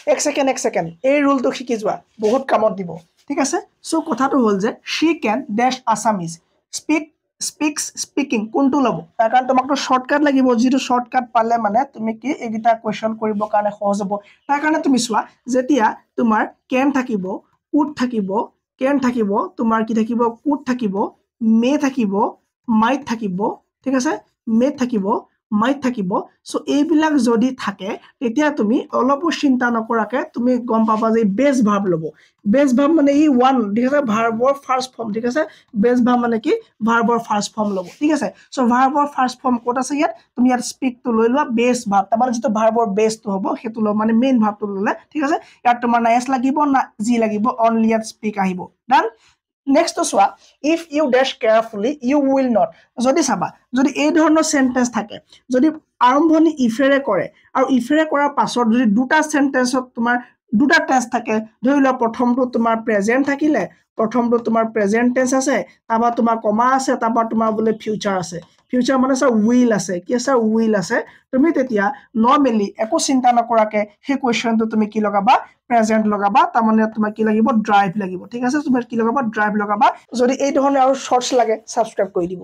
এক সেকেন্ড এই ৰুলটো শিকি যোৱা বহুত কামত দিব ঠিক আছে সো কথাটো হ'ল যে she can dash Assamese speaking কোনটো ল'ব তাৰ কাৰণ তোমাকটো শৰ্টকাট লাগিব যিটো শৰ্টকাট পালে মানে তুমি কি এইগিটা কোৱেশ্চন কৰিব কাৰণে সহজ হ'ব তাৰ কাৰণে তুমি চোৱা যেতিয়া তোমাৰ can থাকিব would থাকিব can থাকিব তোমাৰ কি থাকিব could থাকিব may থাকিব might থাকিব ঠিক আছে may থাকিব might থাকিব সো এইবিলাক যদি থাকে তেতিয়া তুমি অলপো চিন্তা নকৰাকে তুমি গম পাবা যে বেস ভাব ল'ব বেস ভাব মানে ই ওয়ান ঠিক আছে ভাৰ্বৰ ফাৰ্স্ট ফৰ্ম ঠিক আছে বেস ভাব মানে কি ভাৰ্বৰ ফাৰ্স্ট ফৰ্ম ল'ব ঠিক আছে সো ভাৰ্বৰ ফাৰ্স্ট ফৰ্ম ক'ত আছে ইয়াত তুমি ইয়াত স্পিক টো লৈ লোৱা বেস ভাব তাৰ যেটো ভাৰ্বৰ বেস টো হ'ব হেতু ল মানে মেইন ভাবটো ললে ঠিক আছে ইয়াত তোমাৰ না এস লাগিব না জি লাগিব অনলি ইয়াত স্পিক আহিব ডান Next to swa, if you dash carefully, you will not. যদি চাবা যদি এই ধৰণৰ সেন্টেন্স থাকে যদি আৰম্ভণি ইফেৰে কৰে আৰু ইফেৰে কৰাৰ পাছত যদি দুটা সেন্টেন্সত তোমাৰ দুটা টেন্স থাকে ধৰি লোৱা প্ৰথমটো তোমাৰ প্ৰেজেন্ট থাকিলে প্ৰথমটো তোমাৰ প্ৰেজেন্ট টেন্স আছে তাবা তোমাৰ কমা আছে তাবা তোমাৰ বোলে ফিউচাৰ আছে ফিউচাৰ মানে সা উইল আছে কি আছে উইল আছে তুমি তেতিয়া নরমালি একো চিন্তা নকৰাকে সেই কোৱেশ্চনটো তুমি কি লগাবা প্ৰেজেন্ট লগাবা তাৰ মানে তোমাৰ কি লাগিব ড্ৰাইভ লাগিব ঠিক আছে তুমি কি লগাবা ড্ৰাইভ লগাবা যদি এই ধৰণে আৰু শৰ্টস লাগে সাবস্ক্ৰাইব কৰি দিব